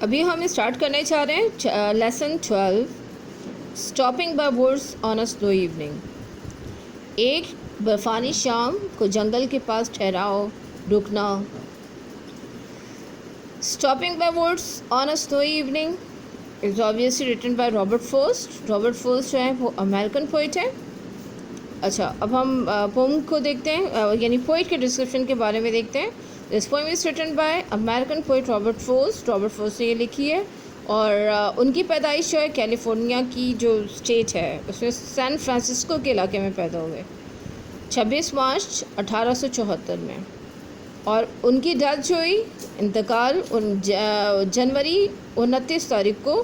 अभी हम स्टार्ट करने जा रहे हैं lesson 12 stopping by woods on a snow evening. एक बर्फानी शाम को जंगल के पास ठहराव, रुकना। Stopping by woods on a snow evening is obviously written by Robert Frost. Robert Frost जो है वो अमेरिकन पोइट है। अच्छा, अब हम पोम को देखते हैं, यानी पोइट के डिस्क्रिप्शन के बारे में देखते हैं। This poem is written by American poet Robert Frost. Robert Frost ने ये लिखी है और उनकी पैदाइश जो है कैलिफोर्निया की जो स्टेट है उसमें सैन फ्रांसिस्को के इलाके में पैदा हुए 26 मार्च 1874 में, और उनकी डेथ जो हुई, इंतकाल जनवरी 29 तारीख को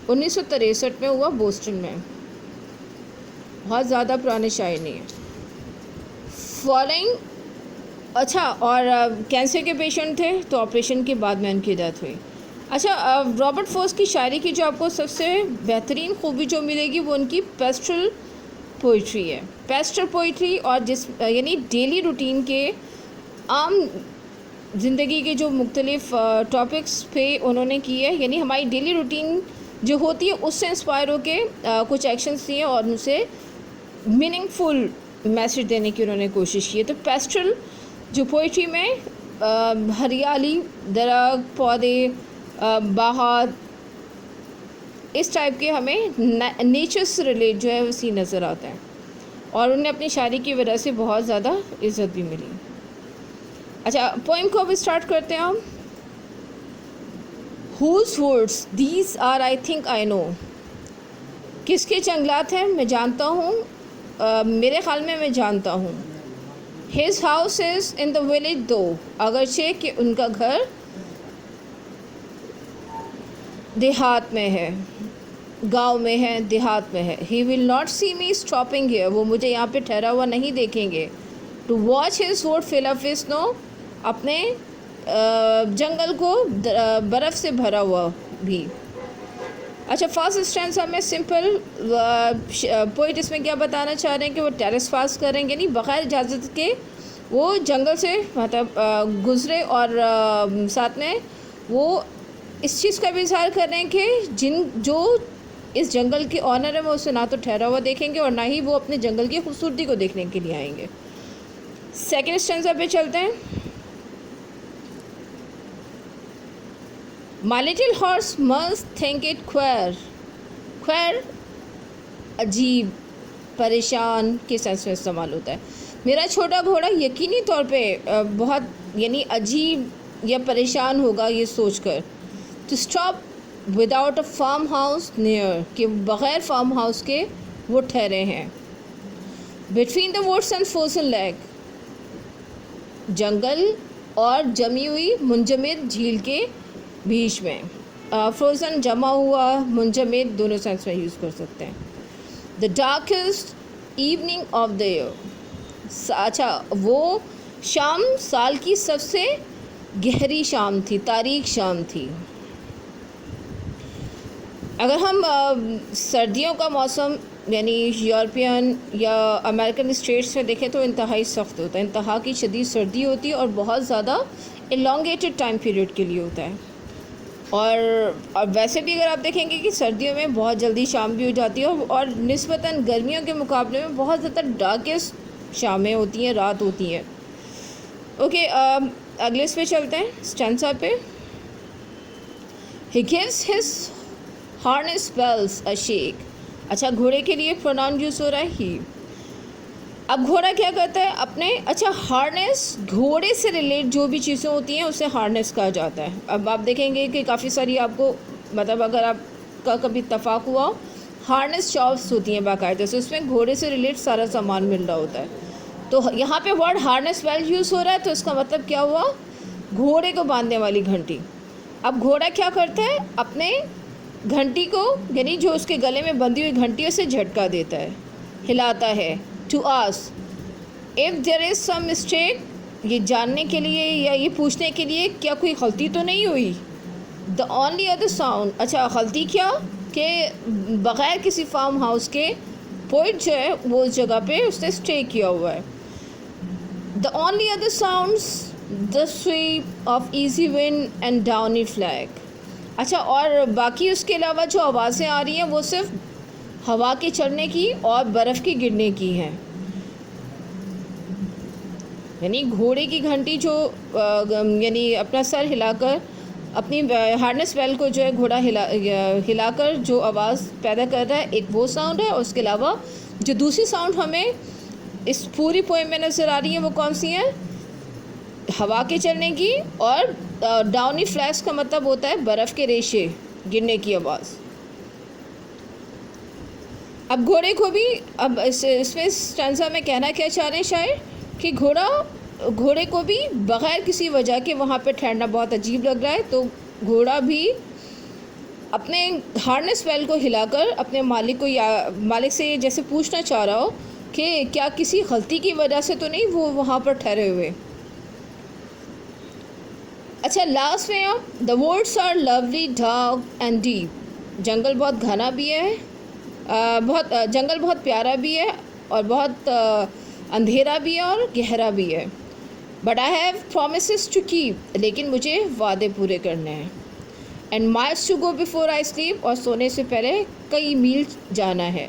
1963 में हुआ बोस्टन में। बहुत ज़्यादा पुराने शायर नहीं है। फॉलोइंग, अच्छा, और कैंसर के पेशेंट थे तो ऑपरेशन के बाद में उनकी डेथ हुई। अच्छा, रॉबर्ट फर्स्ट की शायरी की जो आपको सबसे बेहतरीन खूबी जो मिलेगी वो उनकी पेस्ट्रल पोइट्री है। पेस्ट्रल पोइट्री, और जिस यानी डेली रूटीन के आम ज़िंदगी के जो मुख्तलिफ टॉपिक्स पे उन्होंने की है, यानी हमारी डेली रूटीन जो होती है उससे इंस्पायर होके कुछ एक्शंस दिए और उनसे मीनिंगफुल मैसेज देने की उन्होंने कोशिश की है। तो पेस्ट्रल जो पोइट्री में हरियाली, दरख्त, पौधे, बाहर, इस टाइप के हमें नेचर से रिलेट जो है वो सीन नज़र आता है, और उन्हें अपनी शायरी की वजह से बहुत ज़्यादा इज़्ज़त भी मिली। अच्छा, पोइम को अब स्टार्ट करते हैं हम। Whose woods these are I think I know। किसके जंगलात हैं मैं जानता हूँ, मेरे ख़्याल में मैं जानता हूँ। His house is in the village though, अगरचे कि उनका घर देहात में है, गांव में है, देहात में है। He will not see me stopping here, वो मुझे यहाँ पे ठहरा हुआ नहीं देखेंगे। To watch his wood fill up with snow, अपने जंगल को बर्फ़ से भरा हुआ भी। अच्छा, फर्स्ट स्टैंजा में सिंपल पोइट इसमें क्या बताना चाह रहे हैं कि वो टेरेस पास करेंगे, नहीं बग़ैर इजाज़त के वो जंगल से मतलब गुज़रे, और साथ में वो इस चीज़ का भी इज़हार कर रहे हैं कि जो इस जंगल के ऑनर है वो उसे ना तो ठहरा हुआ देखेंगे और ना ही वो अपने जंगल की खूबसूरती को देखने के लिए आएंगे। सेकेंड स्टैंजा पे चलते हैं। My little horse must think it queer। queer अजीब, परेशान के सेंस में इस्तेमाल होता है। मेरा छोटा घोड़ा यकीनी तौर पे बहुत यानी अजीब या परेशान होगा ये सोचकर। To stop without a farm house near, कि बग़ैर फार्म हाउस के वो ठहरे हैं। Between the woods and frozen lake, जंगल और जमी हुई मुंजमद झील के बीच में। फ्रोज़न जमा हुआ, मुंजमद दोनों सेंस में यूज़ कर सकते हैं। The darkest evening of the year, अच्छा वो शाम साल की सबसे गहरी शाम थी, तारीख शाम थी। अगर हम सर्दियों का मौसम यानी यूरोपियन या अमेरिकन स्टेट्स में देखें तो इंतहाई सख्त होता है, इंतहा की शदीद सर्दी होती है और बहुत ज़्यादा एलोंगेटेड टाइम पीरियड के लिए होता है। और वैसे भी अगर आप देखेंगे कि सर्दियों में बहुत जल्दी शाम भी हो जाती है और निस्बतन गर्मियों के मुकाबले में बहुत ज़्यादा डार्केस्ट शामें होती हैं, रात होती हैं। ओके, अगले इस पे चलते हैं, स्टैंजा पे। He gives his harness bells a shake. अच्छा, घोड़े के लिए प्रोनाउन यूज़ हो रहा है ही। अब घोड़ा क्या करता है अपने, अच्छा हार्नेस, घोड़े से रिलेट जो भी चीज़ें होती हैं उसे हार्नेस कहा जाता है। अब आप देखेंगे कि काफ़ी सारी आपको मतलब अगर आपका कभी इत्तफाक हुआ, हार्नेस शॉप्स होती हैं बाकायदा से, उसमें घोड़े से रिलेट सारा सामान मिल रहा होता है। तो यहाँ पे वर्ड हार्नेस वेल यूज़ हो रहा है, तो इसका मतलब क्या हुआ, घोड़े को बांधने वाली घंटी। अब घोड़ा क्या करता है, अपने घंटी को यानी जो उसके गले में बंधी हुई घंटी उसे झटका देता है, हिलाता है। To ask if there is some mistake, ये जानने के लिए या ये पूछने के लिए क्या कोई गलती तो नहीं हुई। द ओनली अदर साउंड, अच्छा गलती क्या कि बग़ैर किसी फार्म हाउस के पोइट जो है वो उस जगह पे उसने स्टे किया हुआ है। The only other sound's the sweep of easy wind and downy flake, अच्छा, और बाकी उसके अलावा जो आवाज़ें आ रही हैं वो सिर्फ हवा के चलने की और बर्फ़ के गिरने की हैं। यानी घोड़े की घंटी जो यानी अपना सर हिलाकर अपनी हार्नेस बेल को जो है घोड़ा हिलाकर जो आवाज़ पैदा कर रहा है, एक वो साउंड है। और उसके अलावा जो दूसरी साउंड हमें इस पूरी पोएम में नज़र आ रही है वो कौन सी है? हवा के चलने की, और डाउनी फ्लैश का मतलब होता है बर्फ़ के रेशे गिरने की आवाज़। अब घोड़े को भी, अब इसमें स्टैंज़ा में कहना क्या चाह रहे हैं शायर कि घोड़े को भी बग़ैर किसी वजह के वहाँ पे ठहरना बहुत अजीब लग रहा है। तो घोड़ा भी अपने हार्नेस बेल को हिलाकर अपने मालिक से ये जैसे पूछना चाह रहा हो कि क्या किसी गलती की वजह से तो नहीं वो वहाँ पर ठहरे हुए। अच्छा, लास्ट में the words are lovely dark and deep. जंगल बहुत घना भी है, जंगल बहुत प्यारा भी है, और बहुत अंधेरा भी है और गहरा भी है। But I have promises to keep, लेकिन मुझे वादे पूरे करने हैं। And miles to go before I sleep, और सोने से पहले कई मील जाना है।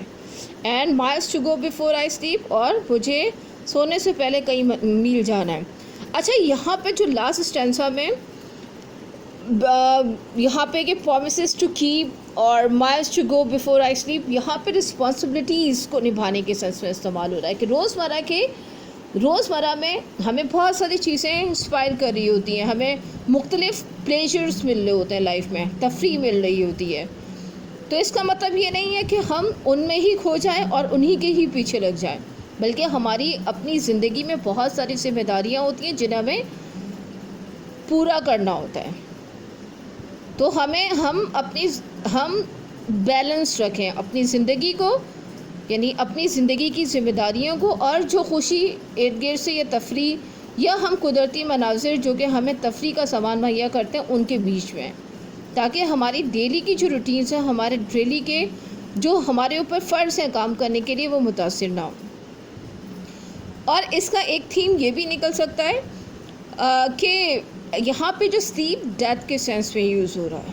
And miles to go before I sleep, और मुझे सोने से पहले कई मील जाना है। अच्छा, यहाँ पे जो लास्ट स्टेंसा में यहाँ पे कि प्रोमिसेस टू कीप और miles to go before I sleep, यहाँ पे रिस्पॉन्सिबिलिटीज़ को निभाने के सेंस में इस्तेमाल हो रहा है कि रोज़मर्रा में हमें बहुत सारी चीज़ें इंस्पायर कर रही होती हैं, हमें मुख्तलिफ़ प्लेजर्स मिल रहे होते हैं, लाइफ में तफरीह मिल रही होती है। तो इसका मतलब ये नहीं है कि हम उनमें ही खो जाएं और उन्हीं के ही पीछे लग जाएं, बल्कि हमारी अपनी ज़िंदगी में बहुत सारी जिम्मेदारियां होती हैं जिन्हें हमें पूरा करना होता है। तो हम बैलेंस रखें अपनी ज़िंदगी को, यानी अपनी ज़िंदगी की ज़िम्मेदारियों को, और जो खुशी इर्द गिर्द से या तफरीह या हम कुदरती मनाजिर जो कि हमें तफरीह का सामान मुहैया करते हैं उनके बीच में, ताकि हमारी डेली की जो रूटीन्स हैं, हमारे डेली के जो हमारे ऊपर फ़र्ज़ हैं काम करने के लिए, वो मुतासिर ना हो। और इसका एक थीम ये भी निकल सकता है कि यहाँ पे जो स्लीप डेथ के सेंस में यूज़ हो रहा है,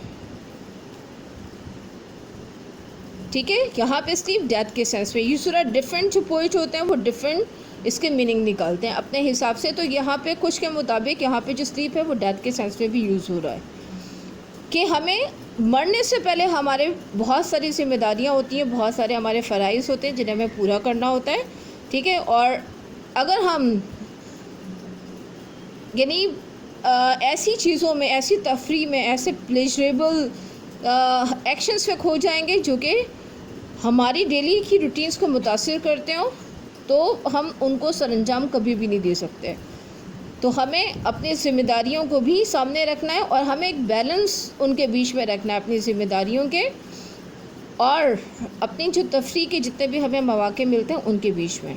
ठीक है, यहाँ पे स्लीप डेथ के सेंस में यूज़ हो रहा है। डिफरेंट जो पोइट होते हैं वो डिफरेंट इसके मीनिंग निकालते हैं अपने हिसाब से। तो यहाँ पे कुछ के मुताबिक यहाँ पे जो स्लीप है वो डेथ के सेंस में भी यूज़ हो रहा है कि हमें मरने से पहले हमारे बहुत सारी जिम्मेदारियाँ होती हैं, बहुत सारे हमारे फ़राइज़ होते हैं जिन्हें हमें पूरा करना होता है, ठीक है। और अगर हम यानी ऐसी चीज़ों में, ऐसी तफरीह में, ऐसे प्लेजरेबल एक्शंस में खो जाएंगे जो कि हमारी डेली की रूटीन्स को मुतासिर करते हो, तो हम उनको सरअंजाम कभी भी नहीं दे सकते। तो हमें अपनी ज़िम्मेदारियों को भी सामने रखना है और हमें एक बैलेंस उनके बीच में रखना है, अपनी ज़िम्मेदारियों के और अपनी जो तफरीह के जितने भी हमें मौक़े मिलते हैं उनके बीच में।